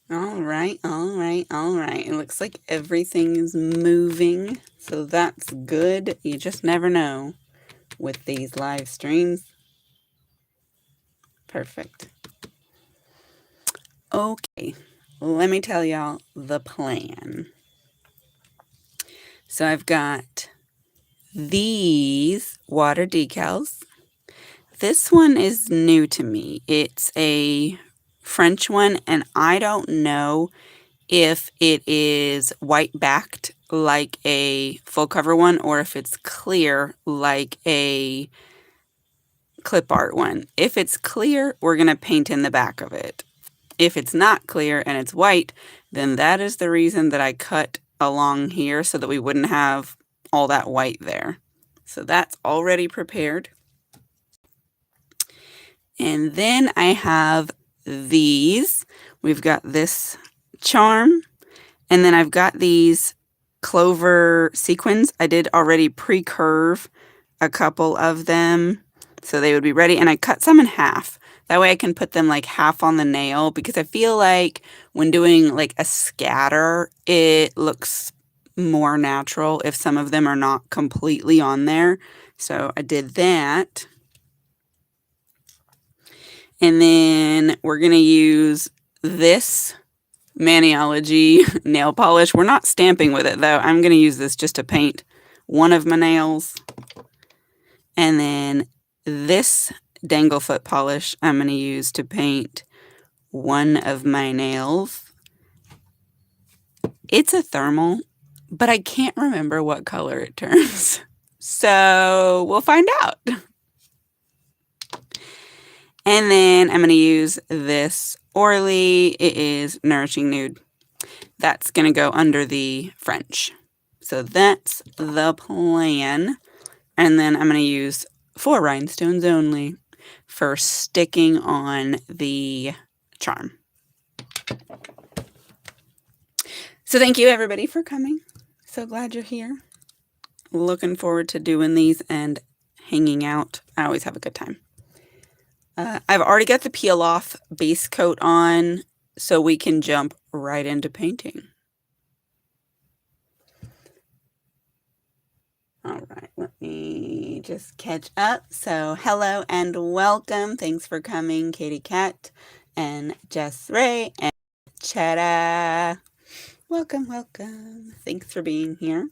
All right, all right, all right. It looks like everything is moving, so that's good. You just never know with these live streams. Perfect. Okay, let me tell y'all the plan. So I've got these water decals. This one is new to me. It's a French one, and I don't know if it is white backed like a full cover one or if it's clear like a clip art one. If it's clear, we're going to paint in the back of it. If it's not clear and it's white, then that is the reason that I cut along here so that we wouldn't have all that white there. So that's already prepared. And then I have these. We've got this charm, and then I've got these clover sequins. I did already pre-curve a couple of them so they would be ready, and I cut some in half. That way I can put them like half on the nail, because I feel like when doing like a scatter, it looks more natural if some of them are not completely on there. So I did that. And then we're going to use this Maniology nail polish. We're not stamping with it though. I'm going to use this just to paint one of my nails. And then this dangle foot polish I'm going to use to paint one of my nails. It's a thermal, but I can't remember what color it turns. So we'll find out. And then I'm going to use this Orly. It is Nourishing Nude. That's going to go under the French. So that's the plan. And then I'm going to use 4 rhinestones only for sticking on the charm. So thank you everybody for coming. So glad you're here. Looking forward to doing these and hanging out. I always have a good time. I've already got the peel off base coat on, so we can jump right into painting. All right, let me just catch up. So hello and welcome. Thanks for coming, Katie Cat and Jess Ray and Chetta. Welcome, welcome. Thanks for being here.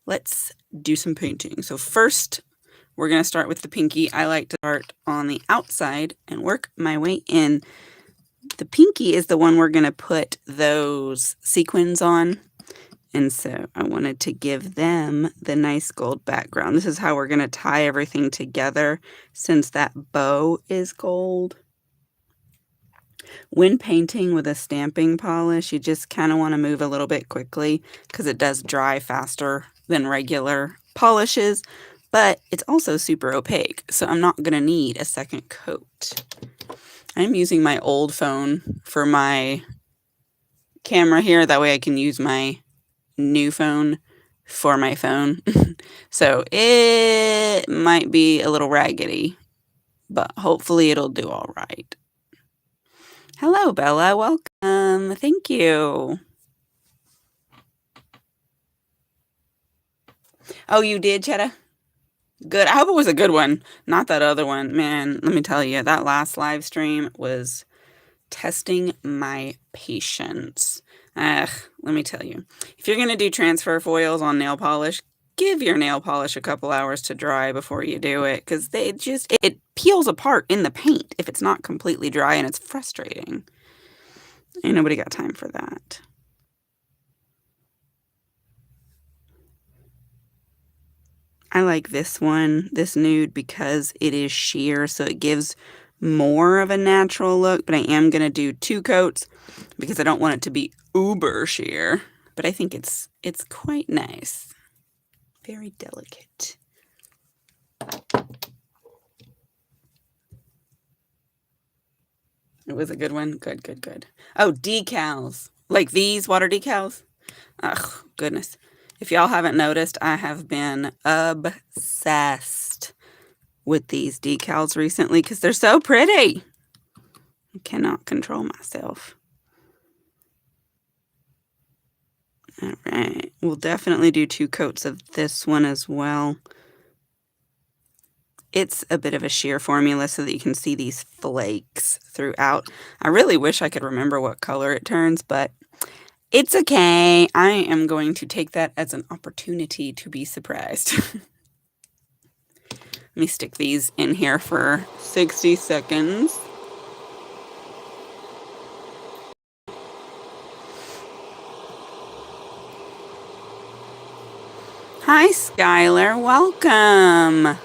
Let's do some painting. So first, we're going to start with the pinky. I like to start on the outside and work my way in. The pinky is the one we're going to put those sequins on. And so I wanted to give them the nice gold background. This is how we're going to tie everything together since that bow is gold. When painting with a stamping polish, you just kind of want to move a little bit quickly because it does dry faster than regular polishes, but it's also super opaque, so I'm not going to need a second coat. I'm using my old phone for my camera here. That way I can use my new phone for my phone. So it might be a little raggedy, but hopefully it'll do all right. Hello, Bella. Welcome. Thank you. Oh, you did, Chetta? Good. I hope it was a good one. Not that other one. Man, let me tell you, that last live stream was testing my patience. Let me tell you, if you're going to do transfer foils on nail polish, give your nail polish a couple hours to dry before you do it, because it peels apart in the paint if it's not completely dry, and it's frustrating. Ain't nobody got time for that. I like this one, this nude, because it is sheer, so it gives more of a natural look, but I am going to do 2 coats because I don't want it to be uber sheer, but I think it's quite nice. Very delicate. It was a good one. Good, good, good. Oh, decals. Like these water decals. Oh, goodness. If y'all haven't noticed, I have been obsessed with these decals recently because they're so pretty. I cannot control myself. All right, we'll definitely do 2 coats of this one as well. It's a bit of a sheer formula so that you can see these flakes throughout. I really wish I could remember what color it turns, but it's okay. I am going to take that as an opportunity to be surprised. Let me stick these in here for 60 seconds. Hi, Skylar. Welcome.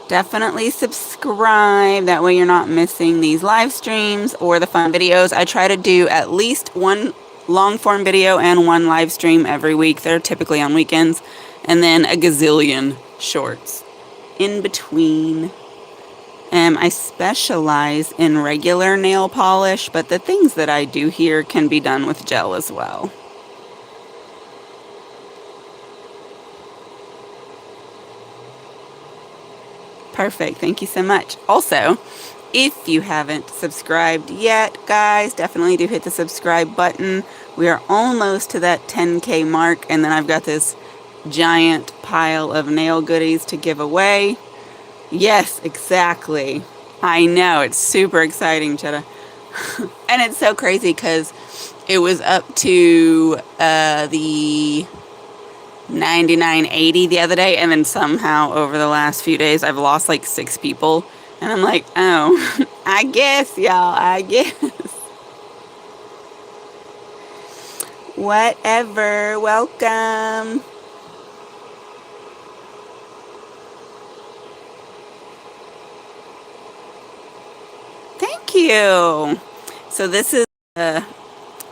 Definitely subscribe. That way you're not missing these live streams or the fun videos. I try to do at least one long form video and one live stream every week. They're typically on weekends. And then a gazillion shorts in between. I specialize in regular nail polish, but the things that I do here can be done with gel as well. Perfect. Thank you so much. Also, if you haven't subscribed yet, guys, definitely do hit the subscribe button. We are almost to that 10K mark, and then I've got this giant pile of nail goodies to give away. Yes, exactly. I know. It's super exciting, Chetta. And it's so crazy because it was up to the 99.80 the other day, and then somehow over the last few days I've lost like 6 people, and I'm like, oh, I guess, y'all, I guess. Whatever. Welcome. Thank you. So this is a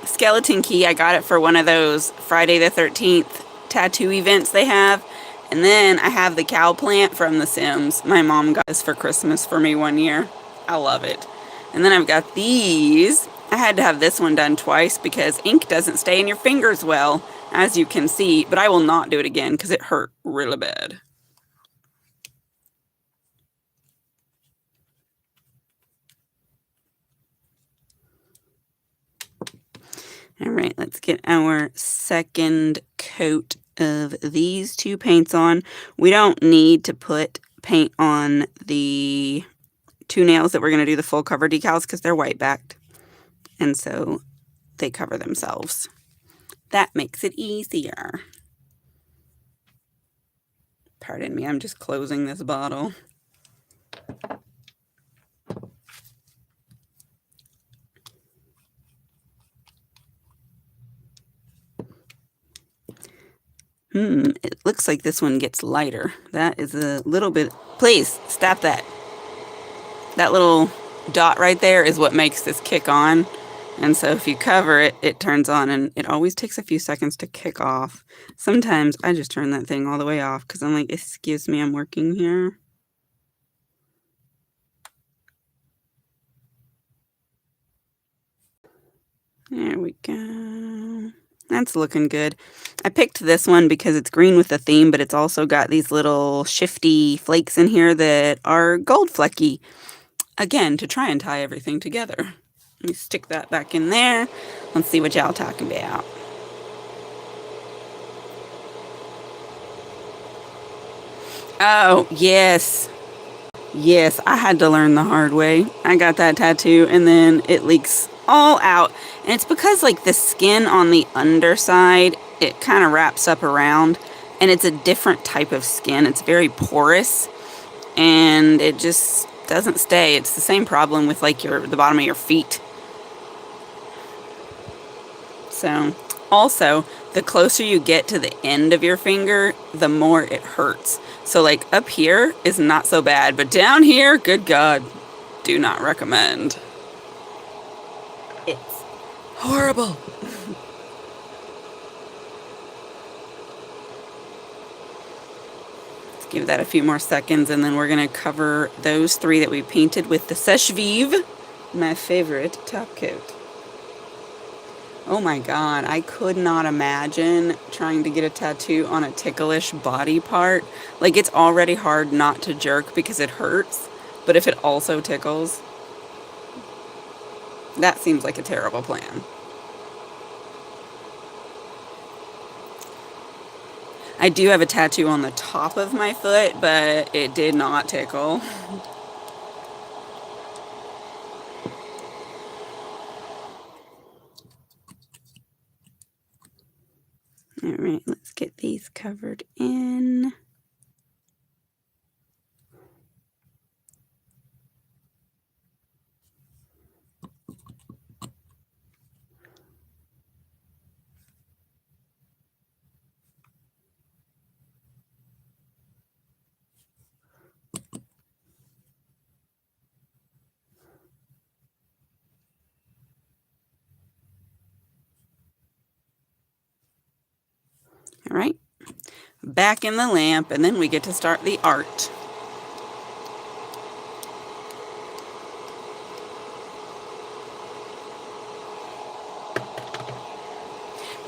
skeleton key. I got it for one of those Friday the 13th tattoo events they have. And then I have the cow plant from The Sims. My mom got this for Christmas for me one year. I love it. And then I've got these. I had to have this one done twice because ink doesn't stay in your fingers well, as you can see. But I will not do it again because it hurt really bad. All right, let's get our second coat of these 2 paints on. We don't need to put paint on the 2 nails that we're going to do the full cover decals because they're white backed. And so they cover themselves. That makes it easier. Pardon me, I'm just closing this bottle. It looks like this one gets lighter. That is a little bit... Please, stop that. That little dot right there is what makes this kick on. And so if you cover it, it turns on, and it always takes a few seconds to kick off. Sometimes I just turn that thing all the way off because I'm like, excuse me, I'm working here. There we go. That's looking good. I picked this one because it's green with the theme, but it's also got these little shifty flakes in here that are gold flecky. Again, to try and tie everything together. Let me stick that back in there. Let's see what y'all talking about. Oh, yes. Yes, I had to learn the hard way. I got that tattoo and then it leaks all out. And it's because like the skin on the underside, it kind of wraps up around, and it's a different type of skin. It's very porous and it just doesn't stay. It's the same problem with like the bottom of your feet. So also, the closer you get to the end of your finger, the more it hurts. So like up here is not so bad, but down here, good God, do not recommend. It's horrible. Let's give that a few more seconds, and then we're going to cover those 3 that we painted with the Sèche Vive, my favorite top coat. Oh my God, I could not imagine trying to get a tattoo on a ticklish body part. Like, it's already hard not to jerk because it hurts, but if it also tickles, that seems like a terrible plan. I do have a tattoo on the top of my foot, but it did not tickle. All right, let's get these covered in. All right, back in the lamp, and then we get to start the art.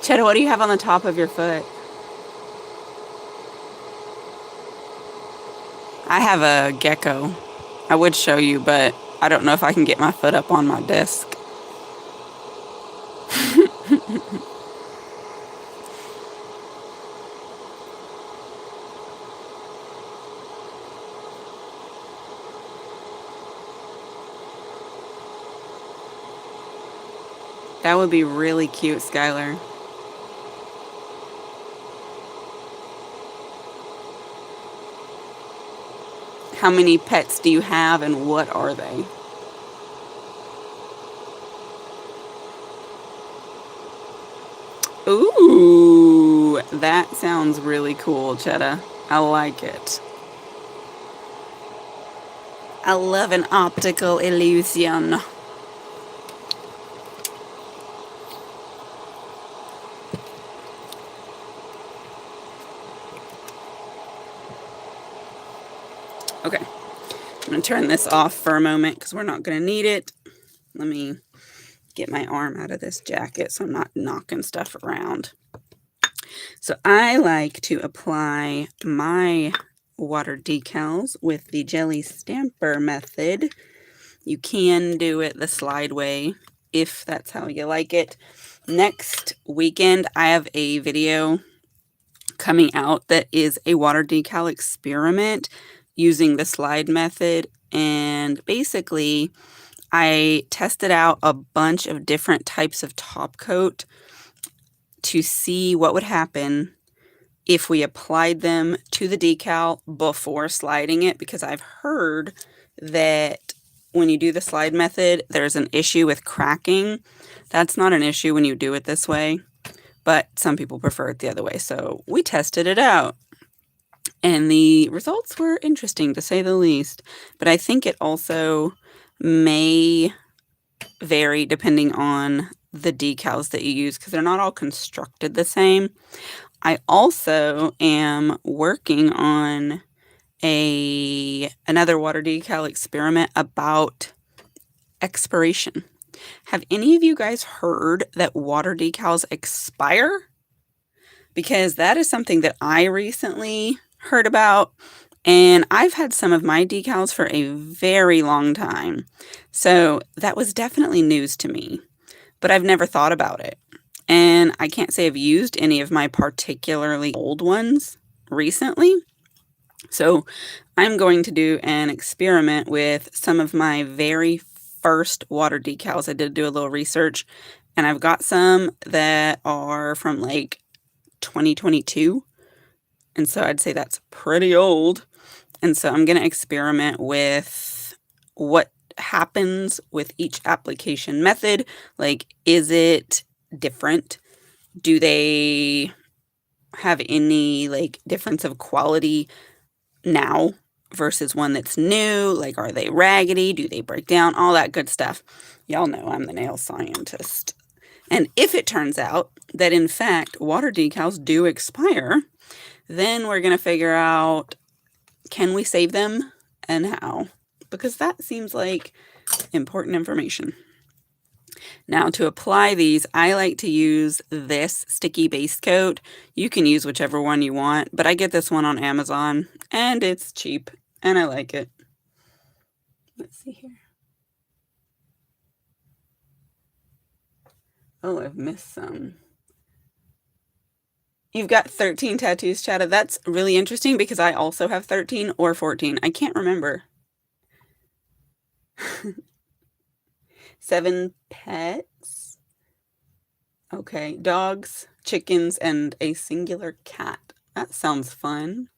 Cheddar, what do you have on the top of your foot? I have a gecko. I would show you, but I don't know if I can get my foot up on my desk. That would be really cute, Skylar. How many pets do you have and what are they? Ooh, that sounds really cool, Cheddar. I like it. I love an optical illusion. Okay, I'm gonna turn this off for a moment because we're not gonna need it. Let me get my arm out of this jacket so I'm not knocking stuff around. So I like to apply my water decals with the jelly stamper method. You can do it the slide way if that's how you like it. Next weekend, I have a video coming out that is a water decal experiment using the slide method. And basically, I tested out a bunch of different types of top coat to see what would happen if we applied them to the decal before sliding it, because I've heard that when you do the slide method, there's an issue with cracking. That's not an issue when you do it this way, but some people prefer it the other way. So we tested it out and the results were interesting to say the least, but I think it also may vary depending on the decals that you use because they're not all constructed the same. I also am working on another water decal experiment about expiration. Have any of you guys heard that water decals expire? Because that is something that I recently heard about, and I've had some of my decals for a very long time. So that was definitely news to me, but I've never thought about it. And I can't say I've used any of my particularly old ones recently. So I'm going to do an experiment with some of my very first water decals. I did do a little research, and I've got some that are from like 2022. And so I'd say that's pretty old. And so I'm going to experiment with what happens with each application method. Like, is it different? Do they have any like difference of quality now versus one that's new? Like, are they raggedy? Do they break down? All that good stuff. Y'all know I'm the nail scientist. And if it turns out that in fact water decals do expire, then we're going to figure out, can we save them and how? Because that seems like important information. Now, to apply these, I like to use this sticky base coat. You can use whichever one you want, but I get this one on Amazon, and it's cheap, and I like it. Let's see here. Oh, I've missed some. You've got 13 tattoos, Chada. That's really interesting because I also have 13 or 14. I can't remember. 7 pets. Okay, dogs, chickens, and a singular cat. That sounds fun.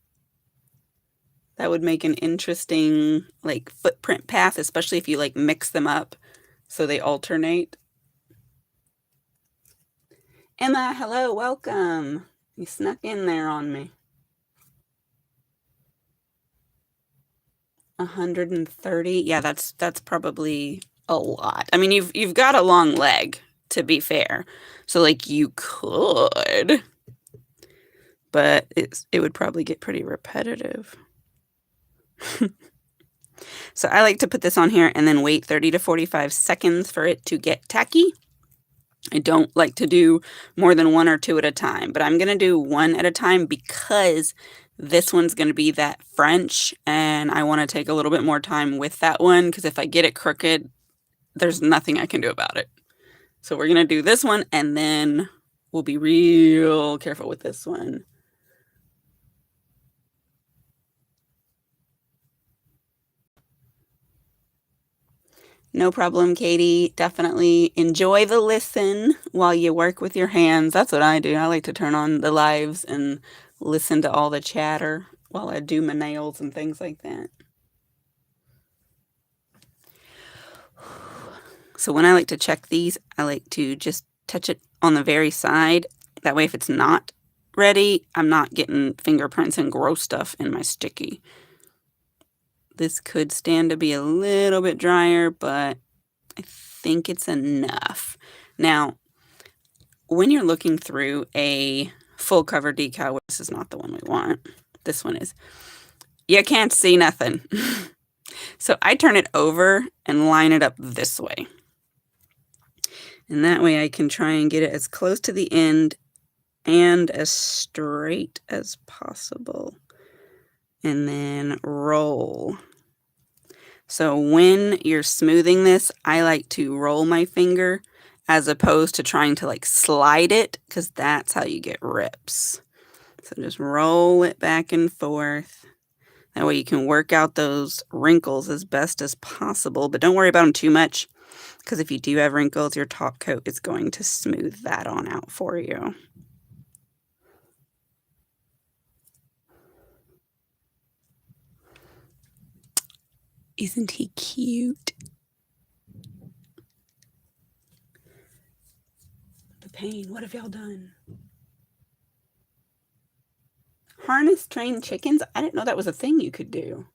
That would make an interesting, like, footprint path, especially if you, like, mix them up so they alternate. Emma, hello, welcome. You snuck in there on me. 130. Yeah, that's probably a lot. I mean, you've got a long leg, to be fair. So like you could, but it would probably get pretty repetitive. So I like to put this on here and then wait 30 to 45 seconds for it to get tacky. I don't like to do more than 1 or 2 at a time, but I'm going to do 1 at a time because this one's going to be that French, and I want to take a little bit more time with that one because if I get it crooked, there's nothing I can do about it. So we're going to do this one, and then we'll be real careful with this one. No problem, Katie. Definitely enjoy the listen while you work with your hands. That's what I do. I like to turn on the lives and listen to all the chatter while I do my nails and things like that. So when I like to check these, I like to just touch it on the very side. That way, if it's not ready, I'm not getting fingerprints and gross stuff in my sticky. This could stand to be a little bit drier, but I think it's enough. Now, when you're looking through a full cover decal, this is not the one we want. This one is. You can't see nothing. So I turn it over and line it up this way. And that way I can try and get it as close to the end and as straight as possible. And then roll. So when you're smoothing this, I like to roll my finger as opposed to trying to like slide it because that's how you get rips. So just roll it back and forth. That way you can work out those wrinkles as best as possible, but don't worry about them too much because if you do have wrinkles, your top coat is going to smooth that on out for you. Isn't he cute? The pain, what have y'all done? Harness trained chickens? I didn't know that was a thing you could do.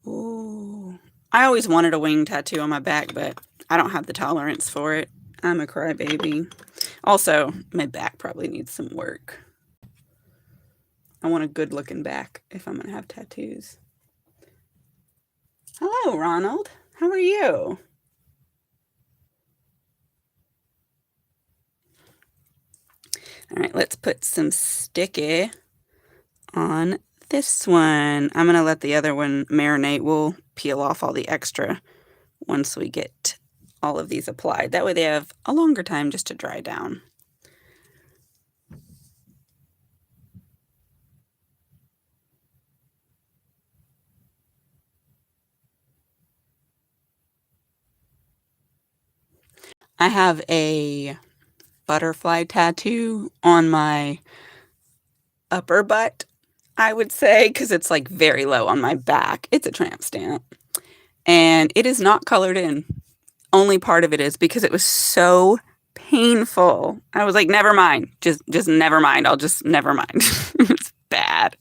Ooh. I always wanted a wing tattoo on my back, but I don't have the tolerance for it. I'm a crybaby. Also, my back probably needs some work. I want a good looking back if I'm going to have tattoos. Hello, Ronald. How are you? All right, let's put some sticky on this one. I'm going to let the other one marinate. We'll peel off all the extra once we get all of these applied. That way they have a longer time just to dry down. I have a butterfly tattoo on my upper butt, I would say, because it's like very low on my back. It's a tramp stamp. And it is not colored in. Only part of it is because it was so painful. I was like, never mind. Just never mind. I'll just never mind. It's bad.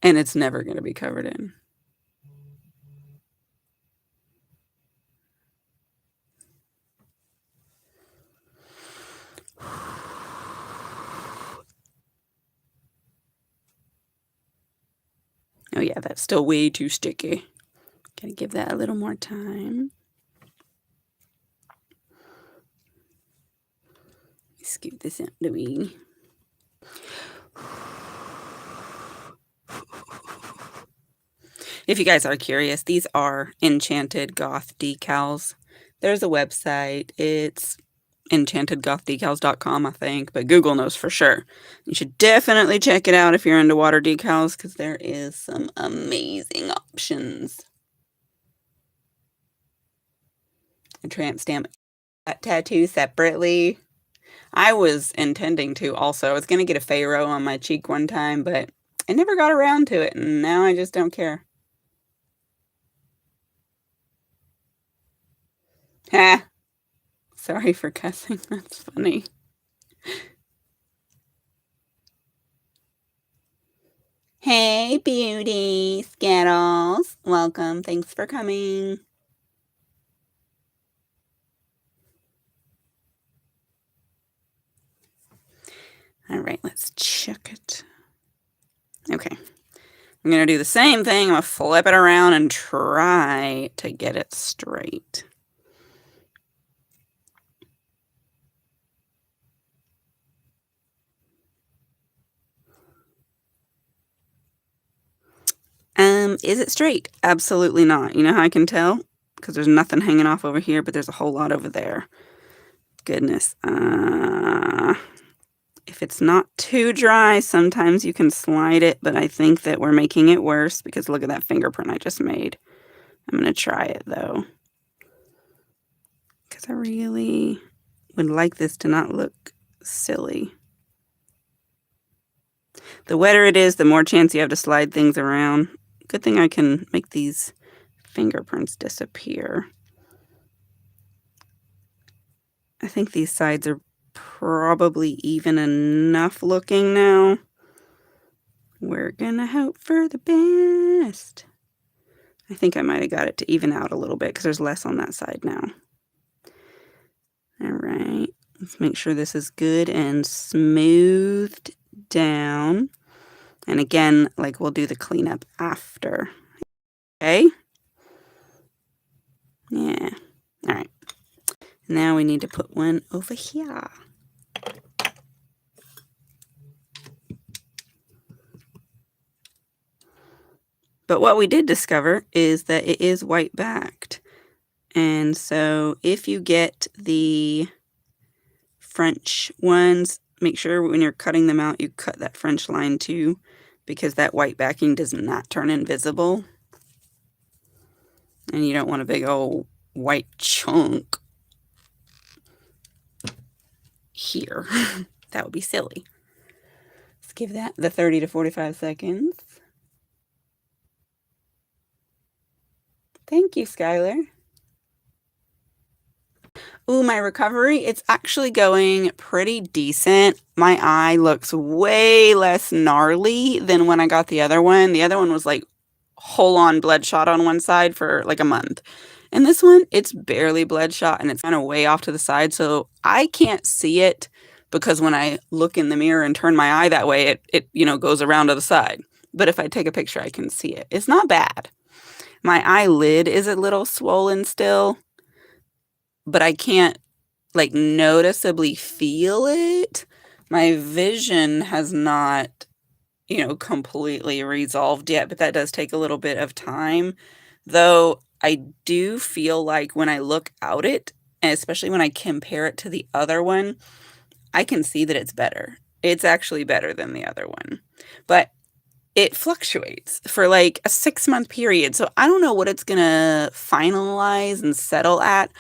And it's never going to be covered in. Oh yeah, that's still way too sticky. Gotta give that a little more time. Scoop this out the way. If you guys are curious, these are enchanted goth decals. There's a website. It's enchantedgothdecals.com, I think, but Google knows for sure. You should definitely check it out if you're into water decals, because there is some amazing options. A tramp stamp tattoo separately. I was intending to also. I was going to get a pharaoh on my cheek one time, but I never got around to it, and now I just don't care. Ha! Sorry for cussing. That's funny. Hey, beauty Skittles. Welcome. Thanks for coming. All right, let's check it. Okay. I'm going to do the same thing. I'm going to flip it around and try to get it straight. Is it straight? Absolutely not. You know how I can tell? Because there's nothing hanging off over here, but there's a whole lot over there. Goodness. If it's not too dry, sometimes you can slide it, but I think that we're making it worse because look at that fingerprint I just made. I'm going to try it though, because I really would like this to not look silly. The wetter it is, the more chance you have to slide things around. Good thing I can make these fingerprints disappear. I think these sides are probably even enough looking now. We're gonna hope for the best. I think I might have got it to even out a little bit because there's less on that side now. All right, let's make sure this is good and smoothed down. And again, like we'll do the cleanup after. Okay? Yeah. All right. Now we need to put one over here. But what we did discover is that it is white backed. And so if you get the French ones, make sure when you're cutting them out, you cut that French line too, because that white backing does not turn invisible. And you don't want a big old white chunk here. That would be silly. Let's give that the 30 to 45 seconds. Thank you, Skylar. Ooh, my recovery, it's actually going pretty decent. My eye looks way less gnarly than when I got the other one. The other one was like whole on bloodshot on one side for like a month. And this one, it's barely bloodshot and it's kind of way off to the side. So I can't see it because when I look in the mirror and turn my eye that way, it goes around to the side. But if I take a picture, I can see it. It's not bad. My eyelid is a little swollen still, but I can't like noticeably feel it. My vision has not, completely resolved yet, but that does take a little bit of time. Though I do feel like when I look out it, and especially when I compare it to the other one, I can see that it's better. It's actually better than the other one. But it fluctuates for like a 6-month period. So I don't know what it's going to finalize and settle at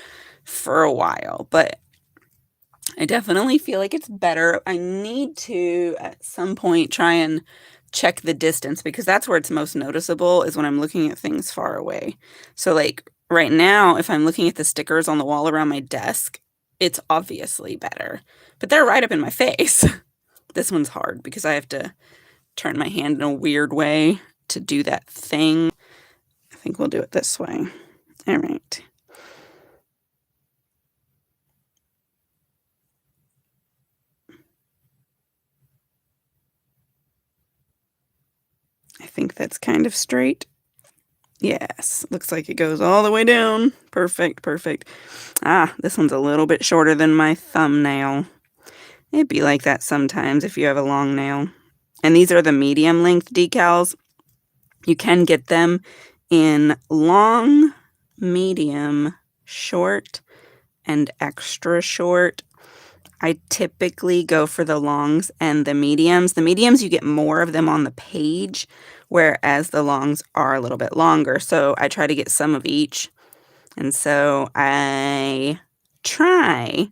for a while, but I definitely feel like it's better. I need to at some point try and check the distance because that's where it's most noticeable is when I'm looking at things far away. So like right now, if I'm looking at the stickers on the wall around my desk, it's obviously better, but they're right up in my face. This one's hard because I have to turn my hand in a weird way to do that thing. I think we'll do it this way. All right. I think that's kind of straight. Yes, looks like it goes all the way down. Perfect, perfect. Ah, this one's a little bit shorter than my thumbnail. It'd be like that sometimes if you have a long nail. And these are the medium length decals. You can get them in long, medium, short, and extra short. I typically go for the longs and the mediums. The mediums, you get more of them on the page, whereas the longs are a little bit longer. So I try to get some of each. And so I try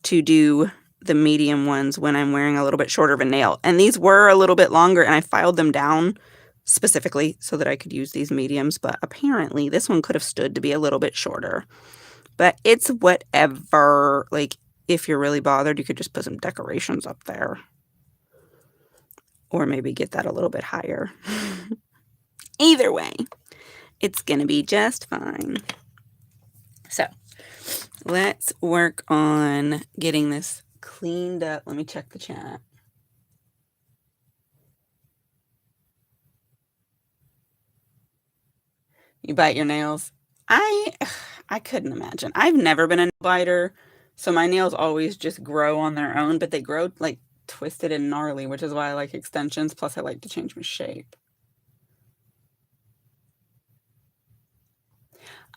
to do the medium ones when I'm wearing a little bit shorter of a nail. And these were a little bit longer, and I filed them down specifically so that I could use these mediums. But apparently this one could have stood to be a little bit shorter. But it's whatever. Like, if you're really bothered, you could just put some decorations up there. Or maybe get that a little bit higher. Either way, it's going to be just fine. So, let's work on getting this cleaned up. Let me check the chat. You bite your nails? I couldn't imagine. I've never been a nail biter, so my nails always just grow on their own, but they grow like twisted and gnarly, which is why I like extensions. Plus, I like to change my shape.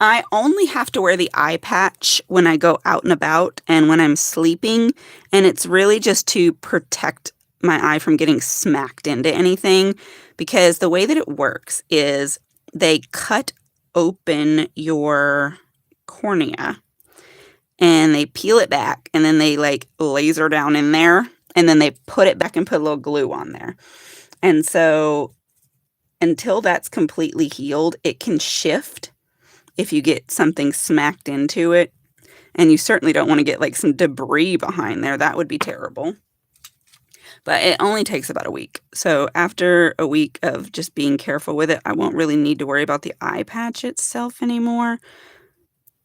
I only have to wear the eye patch when I go out and about and when I'm sleeping, and it's really just to protect my eye from getting smacked into anything, because the way that it works is they cut open your cornea and they peel it back, and then they like laser down in there, and then they put it back and put a little glue on there. And so until that's completely healed, it can shift if you get something smacked into it. And you certainly don't want to get like some debris behind there. That would be terrible. But it only takes about a week. So after a week of just being careful with it, I won't really need to worry about the eye patch itself anymore.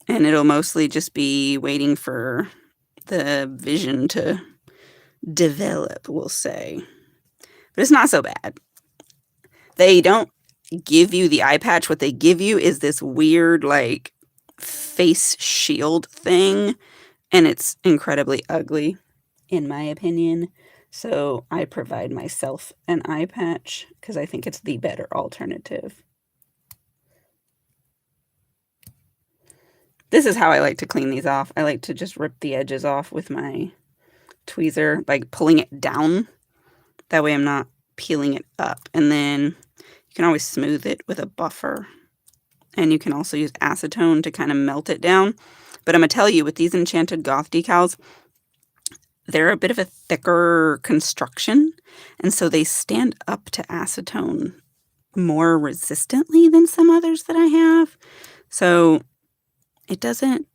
And it'll mostly just be waiting for the vision to develop, we'll say. But it's not so bad. They don't give you the eye patch. What they give you is this weird like face shield thing, and it's incredibly ugly in my opinion. So I provide myself an eye patch because I think it's the better alternative. This is how I like to clean these off. I like to just rip the edges off with my tweezer by pulling it down. That way I'm not peeling it up. And then you can always smooth it with a buffer. And you can also use acetone to kind of melt it down. But I'm going to tell you, with these Enchanted Goth decals, they're a bit of a thicker construction. And so they stand up to acetone more resistantly than some others that I have. So it doesn't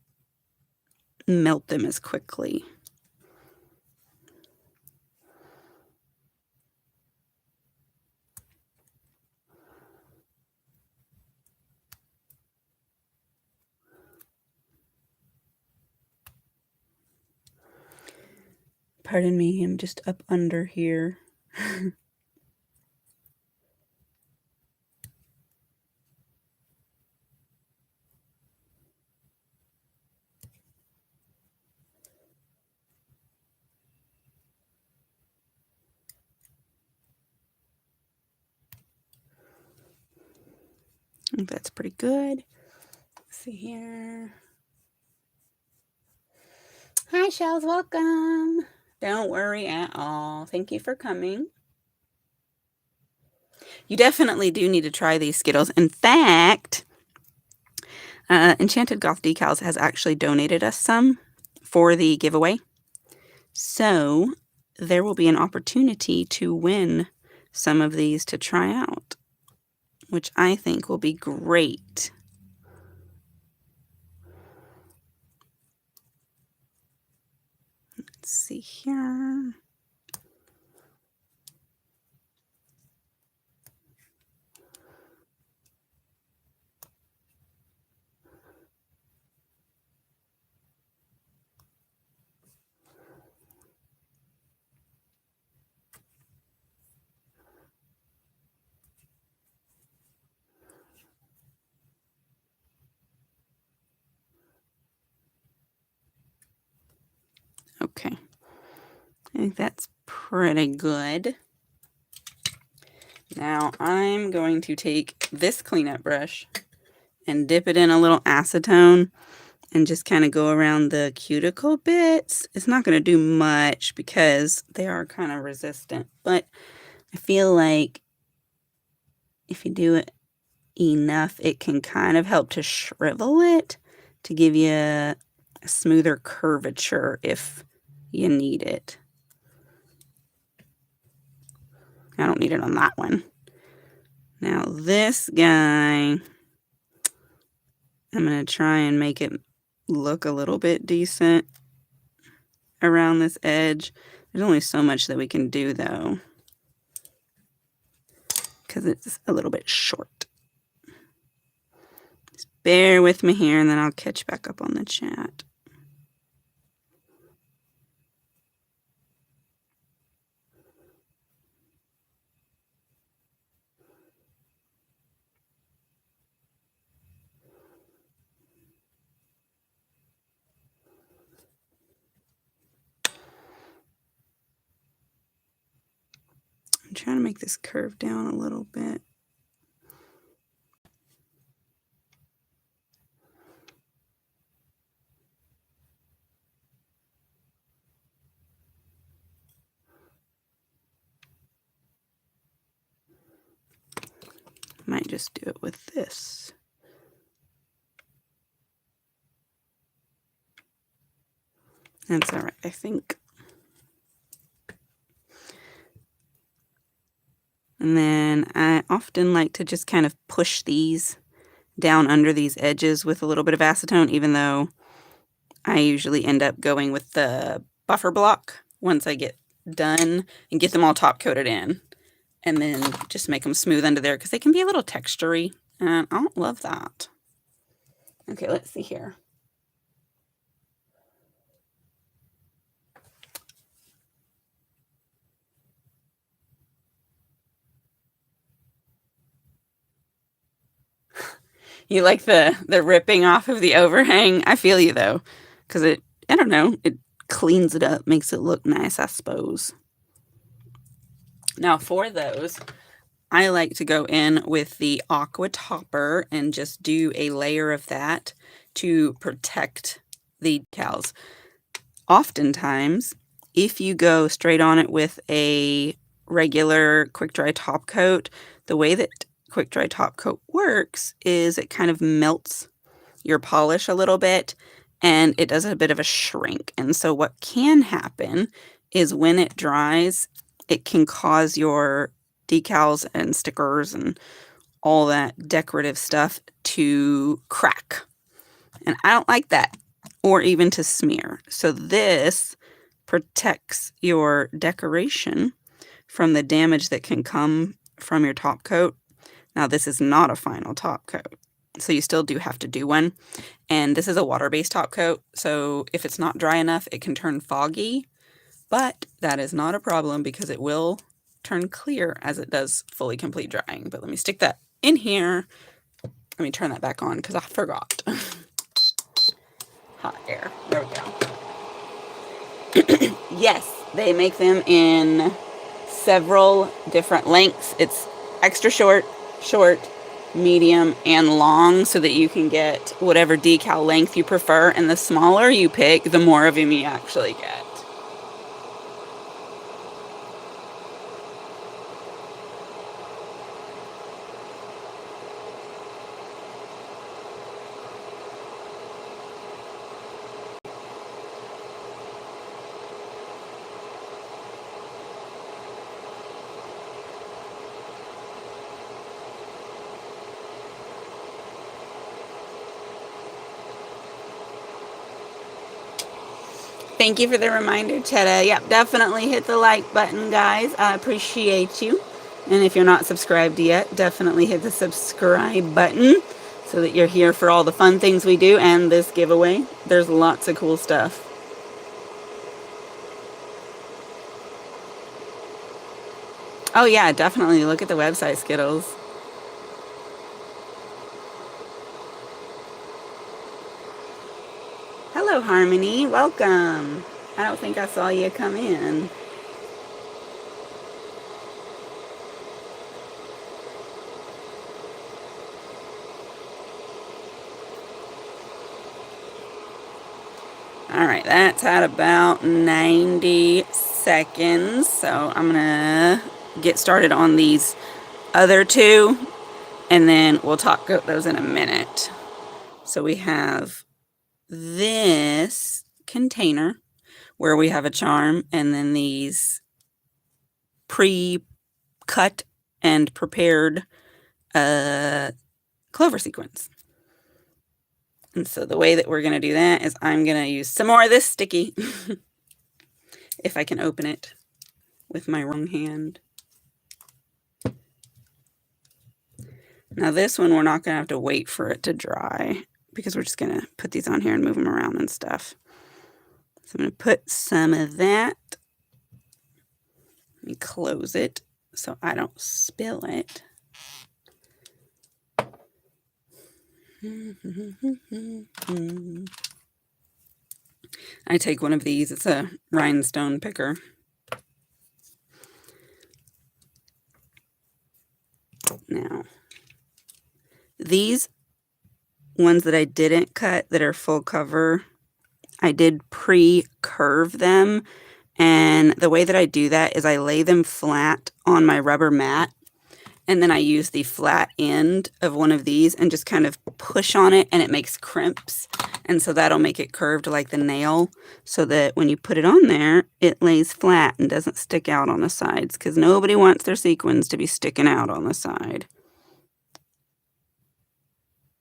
melt them as quickly. Pardon me, I'm just up under here. I think that's pretty good. Let's see here. Hi, Shells, welcome. Don't worry at all. Thank you for coming. You definitely do need to try these Skittles. In fact, Enchanted Goth Decals has actually donated us some for the giveaway. So there will be an opportunity to win some of these to try out, which I think will be great. Let's see here. Okay, I think that's pretty good. Now I'm going to take this cleanup brush and dip it in a little acetone and just kind of go around the cuticle bits. It's not going to do much because they are kind of resistant, but I feel like if you do it enough, it can kind of help to shrivel it to give you a smoother curvature if you need it. I don't need it on that one. Now this guy, I'm going to try and make it look a little bit decent around this edge. There's only so much that we can do though, because it's a little bit short. Just bear with me here and then I'll catch back up on the chat. I'm trying to make this curve down a little bit. Might just do it with this. That's all right, I think. And then I often like to just kind of push these down under these edges with a little bit of acetone, even though I usually end up going with the buffer block once I get done and get them all top coated in. And then just make them smooth under there because they can be a little textury. And I don't love that. Okay, let's see here. You like the ripping off of the overhang? I feel you though, because I don't know, it cleans it up, makes it look nice, I suppose. Now for those, I like to go in with the aqua topper and just do a layer of that to protect the decals. Oftentimes, if you go straight on it with a regular quick dry top coat, the way that quick dry top coat works is it kind of melts your polish a little bit and it does a bit of a shrink. And so what can happen is when it dries, it can cause your decals and stickers and all that decorative stuff to crack. And I don't like that, or even to smear. So this protects your decoration from the damage that can come from your top coat. Now this is not a final top coat, so you still do have to do one. And this is a water-based top coat, so if it's not dry enough, it can turn foggy, but that is not a problem because it will turn clear as it does fully complete drying. But let me stick that in here. Let me turn that back on because I forgot. Hot air. There we go. Yes, they make them in several different lengths. It's extra short, medium, and long so that you can get whatever decal length you prefer. And the smaller you pick, the more of them you actually get. Thank you for the reminder, Chetta. Yep, definitely hit the like button, guys. I appreciate you. And if you're not subscribed yet, definitely hit the subscribe button so that you're here for all the fun things we do and this giveaway. There's lots of cool stuff. Oh yeah, definitely look at the website, Skittles. Hello, Harmony. Welcome. I don't think I saw you come in. That's at about 90 seconds. So I'm gonna get started on these other two, and then we'll talk about those in a minute. So we have this container where we have a charm, and then these pre-cut and prepared clover sequins. And so the way that we're going to do that is I'm going to use some more of this sticky, if I can open it with my wrong hand. Now this one, we're not going to have to wait for it to dry, because we're just going to put these on here and move them around and stuff. So I'm going to put some of that. Let me close it so I don't spill it. I take one of these. It's a rhinestone picker. Now, these ones that I didn't cut that are full cover, I did pre-curve them. And the way that I do that is I lay them flat on my rubber mat, and then I use the flat end of one of these and just kind of push on it, and it makes crimps. And so that'll make it curved like the nail, so that when you put it on there, it lays flat and doesn't stick out on the sides, because nobody wants their sequins to be sticking out on the side.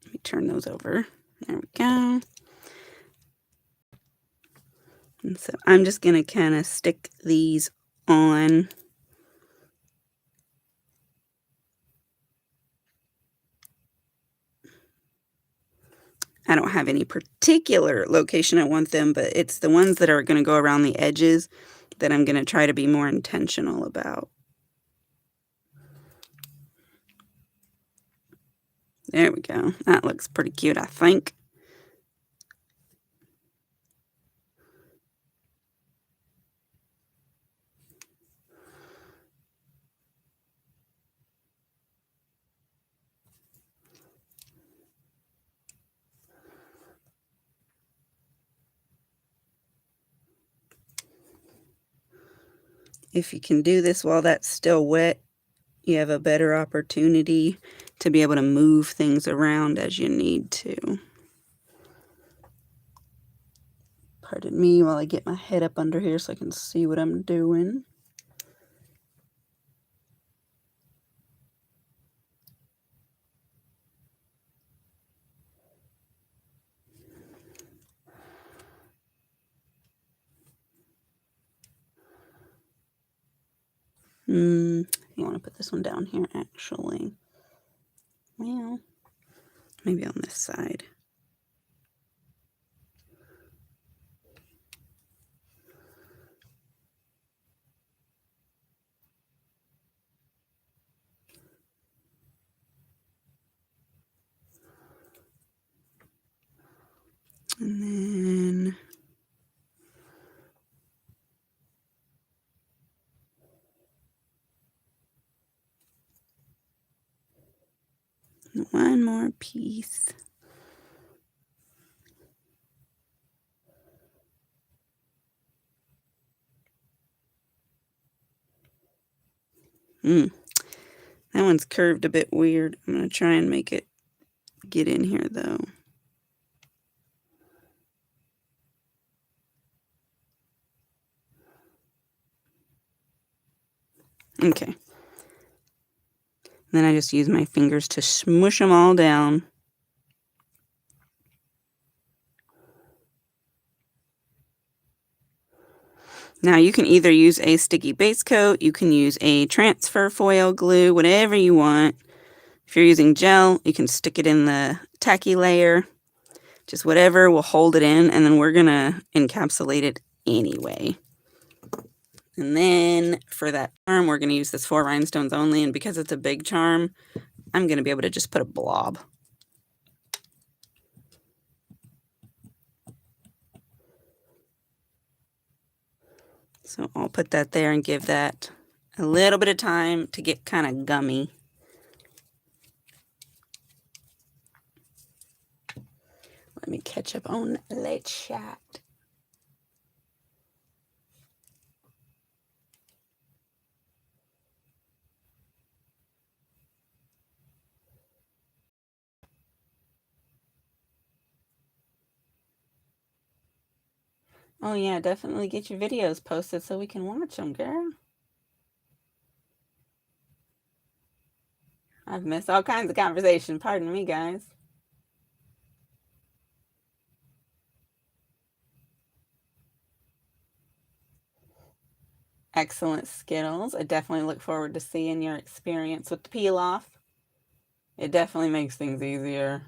Let me turn those over. There we go. And so I'm just going to kind of stick these on. I don't have any particular location I want them, but it's the ones that are going to go around the edges that I'm going to try to be more intentional about. There we go. That looks pretty cute, I think. If you can do this while that's still wet, you have a better opportunity to be able to move things around as you need to. Pardon me while I get my head up under here so I can see what I'm doing. You want to put this one down here, actually. Well, maybe on this side. And then one more piece. That one's curved a bit weird. I'm going to try and make it get in here, though. Okay. Then I just use my fingers to smush them all down. Now you can either use a sticky base coat, you can use a transfer foil glue, whatever you want. If you're using gel, you can stick it in the tacky layer. Just whatever will hold it in, and then we're going to encapsulate it anyway. And then for that charm, we're going to use this 4 rhinestones only, and because it's a big charm, I'm going to be able to just put a blob. So I'll put that there and give that a little bit of time to get kind of gummy. Let me catch up on late chat. Oh yeah, definitely get your videos posted so we can watch them, girl. I've missed all kinds of conversation. Pardon me, guys. Excellent Skittles. I definitely look forward to seeing your experience with the peel off. It definitely makes things easier.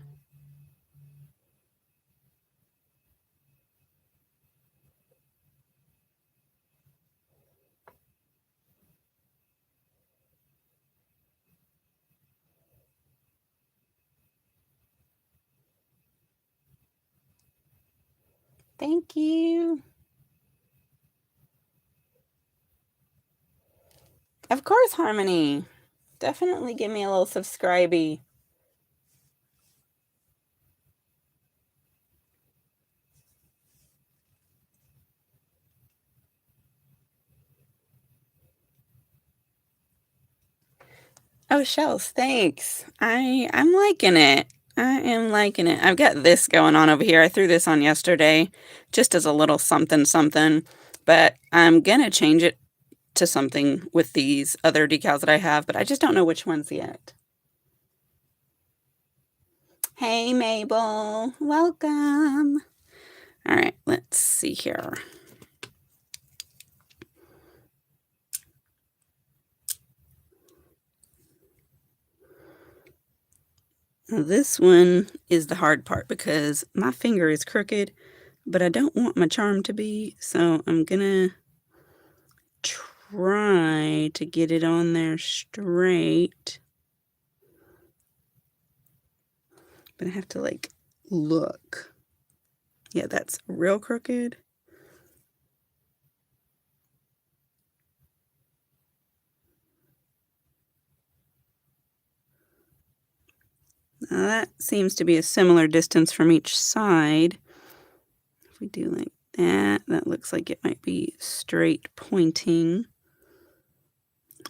Thank you. Of course, Harmony. Definitely give me a little subscribey. Oh, shells, thanks. I'm liking it. I am liking it. I've got this going on over here. I threw this on yesterday just as a little something something, but I'm gonna change it to something with these other decals that I have, but I just don't know which ones yet. Hey, Mabel. Welcome. All right, let's see here. Now, this one is the hard part because my finger is crooked, but I don't want my charm to be, so I'm gonna try to get it on there straight. But I have to like look. Yeah, that's real crooked. Now that seems to be a similar distance from each side. If we do like that, that looks like it might be straight pointing.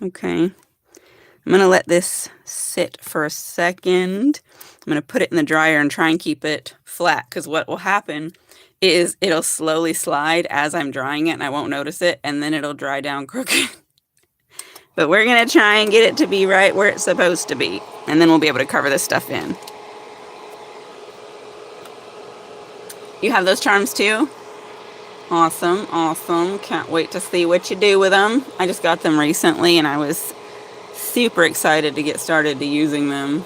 Okay. I'm gonna let this sit for a second. I'm gonna put it in the dryer and try and keep it flat, because what will happen is it'll slowly slide as I'm drying it and I won't notice it, and then it'll dry down crooked. But we're gonna try and get it to be right where it's supposed to be, and then we'll be able to cover this stuff in. You have those charms too? Awesome, awesome. Can't wait to see what you do with them. I just got them recently and I was super excited to get started to using them.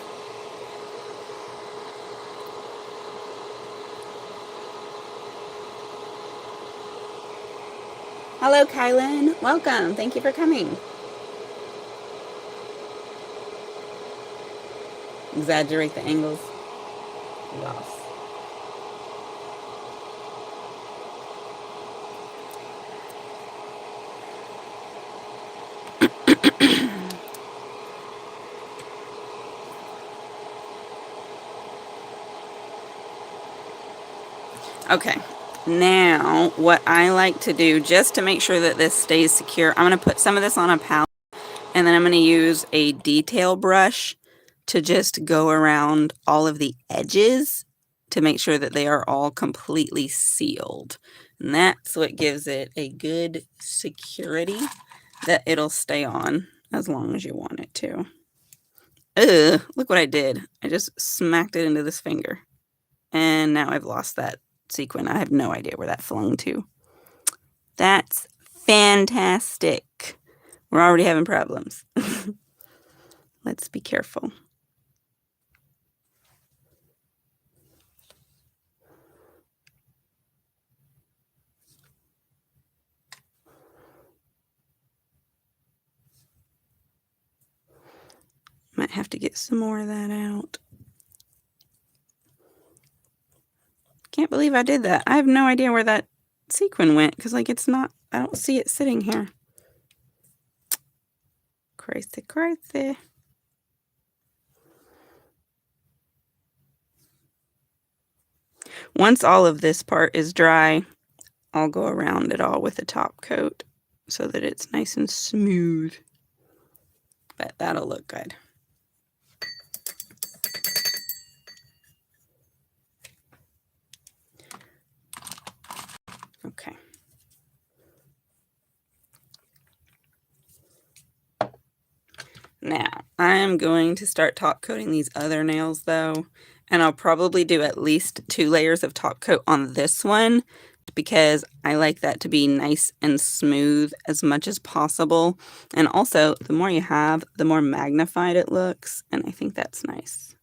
Hello, Kylan. Welcome. Thank you for coming. Exaggerate the angles. Yes. Okay. Now, what I like to do, just to make sure that this stays secure, I'm going to put some of this on a palette, and then I'm going to use a detail brush to just go around all of the edges to make sure that they are all completely sealed. And that's what gives it a good security that it'll stay on as long as you want it to. Ugh, look what I did. I just smacked it into this finger. And now I've lost that sequin. I have no idea where that flung to. That's fantastic. We're already having problems. Let's be careful. Might have to get some more of that out. Can't believe I did that. I have no idea where that sequin went because, like, it's not, I don't see it sitting here. Crazy, crazy. Once all of this part is dry, I'll go around it all with a top coat so that it's nice and smooth. But that'll look good. Okay, Now, I'm going to start top coating these other nails though, and I'll probably do at least 2 layers of top coat on this one because I like that to be nice and smooth as much as possible. And also, the more you have, the more magnified it looks, and I think that's nice.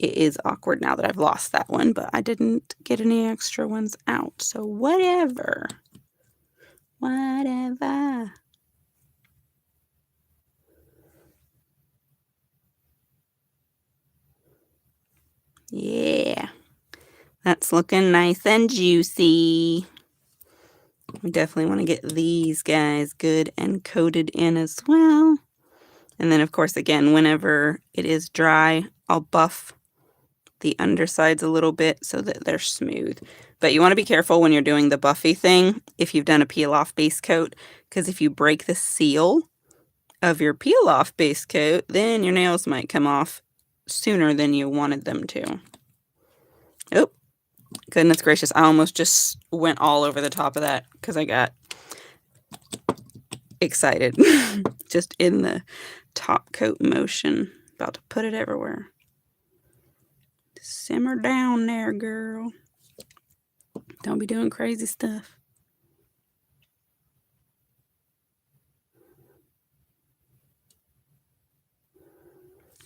It is awkward now that I've lost that one, but I didn't get any extra ones out, so whatever. Whatever. Yeah, that's looking nice and juicy. We definitely want to get these guys good and coated in as well. And then, of course, again, whenever it is dry, I'll buff the undersides a little bit so that they're smooth. But you want to be careful when you're doing the buffy thing if you've done a peel-off base coat, because if you break the seal of your peel-off base coat, then your nails might come off sooner than you wanted them to. Oh, goodness gracious. I almost just went all over the top of that because I got excited just in the top coat motion. About to put it everywhere. Simmer down there, girl. Don't be doing crazy stuff.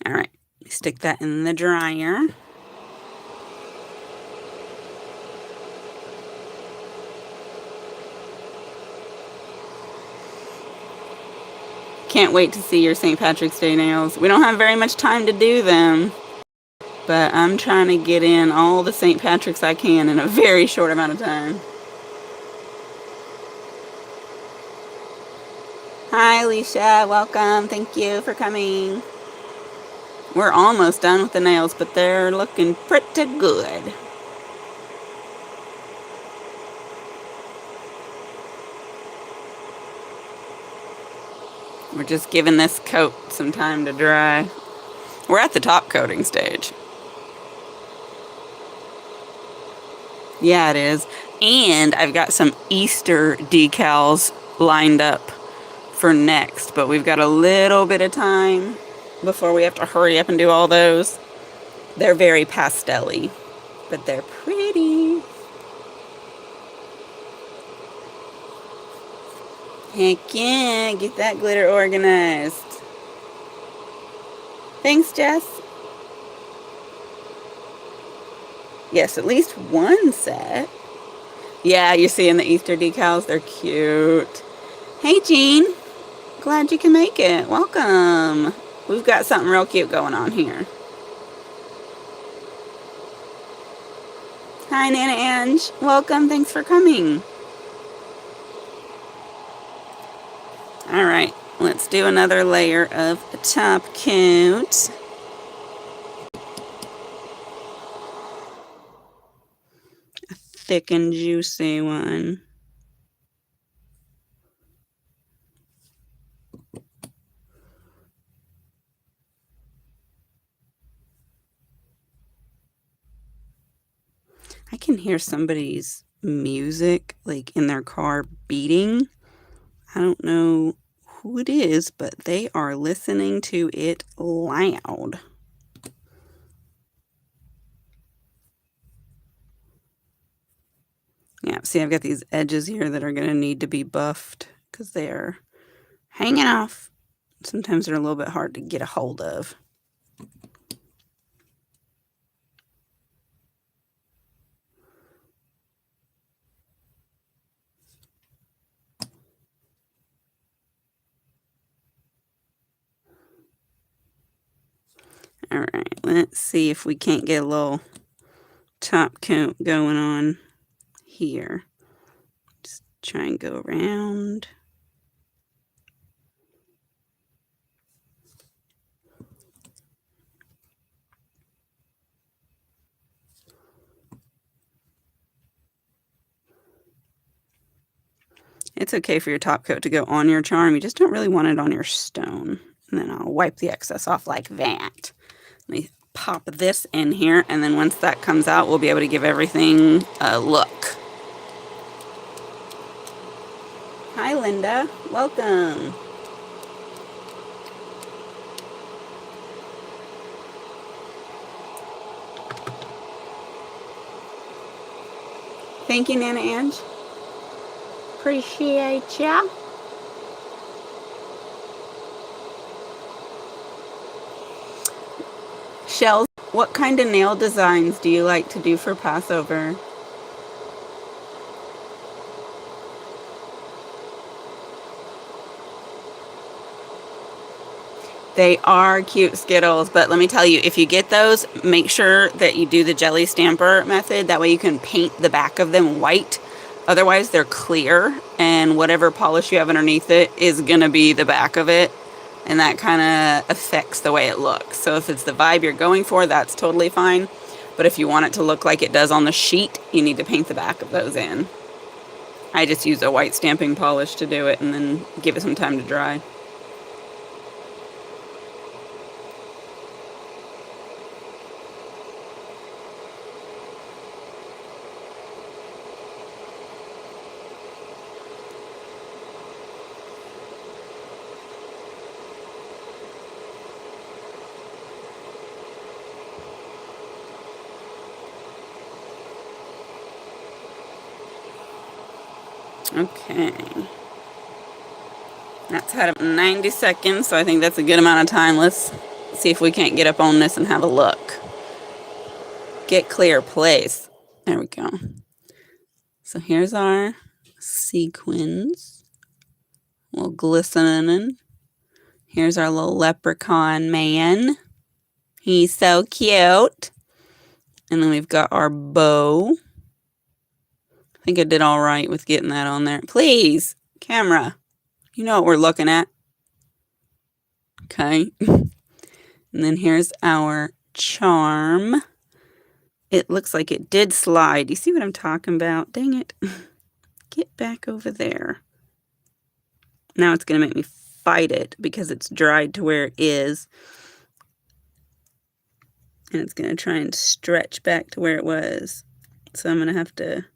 All right, stick that in the dryer. Can't wait to see your St. Patrick's Day nails. We don't have very much time to do them, but I'm trying to get in all the St. Patrick's I can in a very short amount of time. Hi, Alicia. Welcome. Thank you for coming. We're almost done with the nails, but they're looking pretty good. We're just giving this coat some time to dry. We're at the top coating stage. Yeah, it is. And I've got some Easter decals lined up for next, but we've got a little bit of time before we have to hurry up and do all those. They're very pastel-y, but they're pretty. Heck yeah, get that glitter organized. Thanks, Jess. Yes, at least one set. Yeah, you're seeing the Easter decals. They're cute. Hey, Jean. Glad you can make it. Welcome. We've got something real cute going on here. Hi, Nana Ange. Welcome. Thanks for coming. All right, let's do another layer of top coat. A thick and juicy one. I can hear somebody's music like in their car beating. I don't know who it is, but they are listening to it loud. Yeah, see, I've got these edges here that are going to need to be buffed because they are hanging off. Sometimes they're a little bit hard to get a hold of. All right, let's see if we can't get a little top coat going on here. Just try and go around. It's okay for your top coat to go on your charm. You just don't really want it on your stone. And then I'll wipe the excess off like that. Let me pop this in here, and then once that comes out, we'll be able to give everything a look. Hi, Linda. Welcome. Thank you, Nana Ange. Appreciate ya. Shells, what kind of nail designs do you like to do for Passover? They are cute Skittles, but let me tell you, if you get those, make sure that you do the jelly stamper method. That way you can paint the back of them white. Otherwise, they're clear, and whatever polish you have underneath it is going to be the back of it, and that kind of affects the way it looks. So if it's the vibe you're going for, that's totally fine. But if you want it to look like it does on the sheet, you need to paint the back of those in. I just use a white stamping polish to do it and then give it some time to dry. Okay. That's had up 90 seconds, so I think that's a good amount of time. Let's see if we can't get up on this and have a look. Get clear, place. There we go. So here's our sequins. A little glistening. Here's our little leprechaun man. He's so cute. And then we've got our bow. I think I did all right with getting that on there. Please, camera. You know what we're looking at. Okay. And then here's our charm. It looks like it did slide. You see what I'm talking about? Dang it. Get back over there. Now it's going to make me fight it because it's dried to where it is. And it's going to try and stretch back to where it was. So I'm going to have to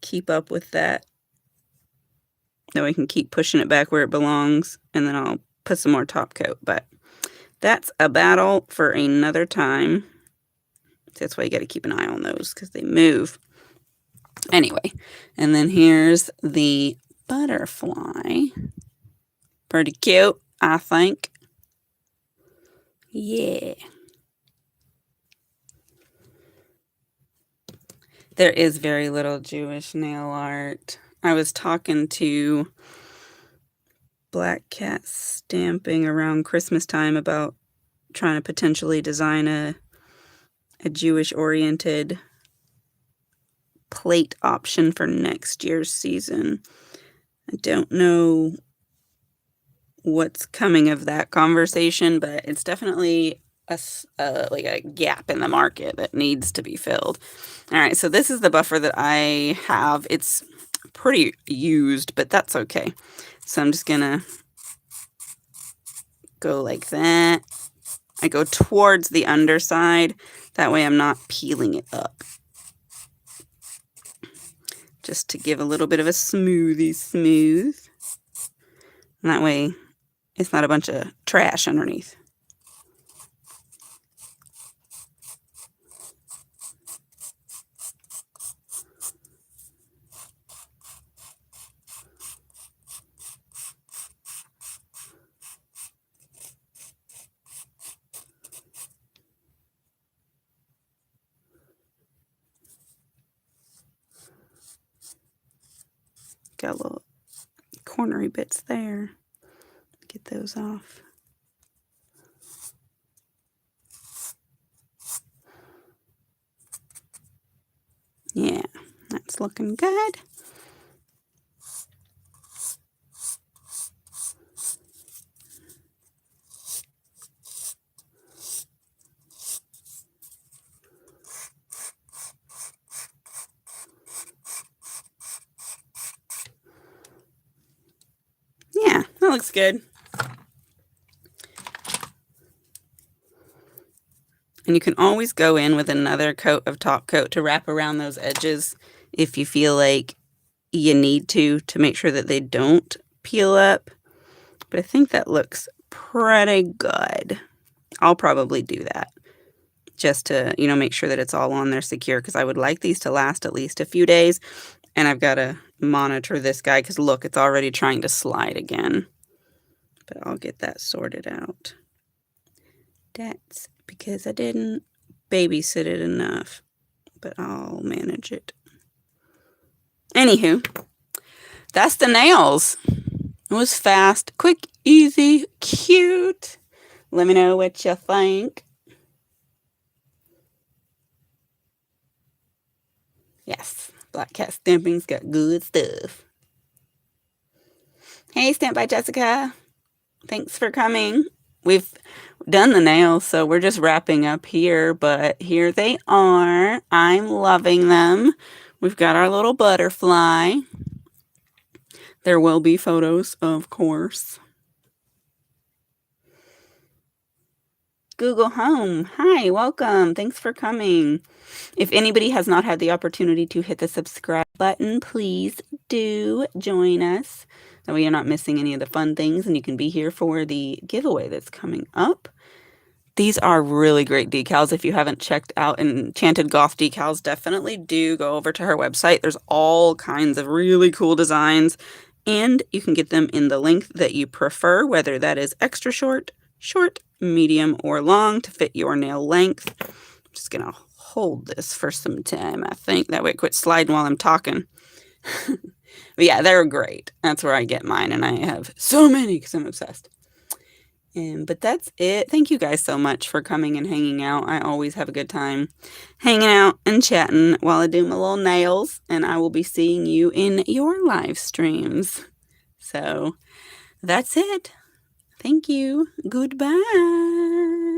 keep up with that. That way I can keep pushing it back where it belongs. And then I'll put some more top coat. But that's a battle for another time. That's why you got to keep an eye on those because they move. Anyway, and then here's the butterfly. Pretty cute, I think. Yeah. There is very little Jewish nail art. I was talking to Black Cat Stamping around Christmas time about trying to potentially design a Jewish-oriented plate option for next year's season. I don't know what's coming of that conversation, but it's definitely like a gap in the market that needs to be filled. All right, so this is the buffer that I have. It's pretty used, but that's okay. So I'm just gonna go like that. I go towards the underside. That way I'm not peeling it up. Just to give a little bit of a smooth. And that way it's not a bunch of trash underneath. Got little cornery bits there. Get those off. Yeah, that's looking good. Yeah, that looks good. And you can always go in with another coat of top coat to wrap around those edges if you feel like you need to make sure that they don't peel up. But I think that looks pretty good. I'll probably do that. just to, make sure that it's all on there secure, because I would like these to last at least a few days. And I've got to monitor this guy because look, it's already trying to slide again. But I'll get that sorted out. That's because I didn't babysit it enough, but I'll manage it. Anywho, that's the nails. It was fast, quick, easy, cute. Let me know what you think. Yes, Black Cat Stamping's got good stuff. Hey, Stamp by Jessica. Thanks for coming. We've done the nails, so we're just wrapping up here, but here they are. I'm loving them. We've got our little butterfly. There will be photos, of course. Google Home. Hi, welcome. Thanks for coming. If anybody has not had the opportunity to hit the subscribe button, please do join us. That way you're not missing any of the fun things, and you can be here for the giveaway that's coming up. These are really great decals. If you haven't checked out Enchanted Goth Decals, definitely do go over to her website. There's all kinds of really cool designs, and you can get them in the length that you prefer, whether that is extra short, medium, or long to fit your nail length. I'm just going to hold this for some time, I think. That way it quits sliding while I'm talking. But yeah, they're great. That's where I get mine, and I have so many because I'm obsessed. But that's it. Thank you guys so much for coming and hanging out. I always have a good time hanging out and chatting while I do my little nails, and I will be seeing you in your live streams. So that's it. Thank you. Goodbye.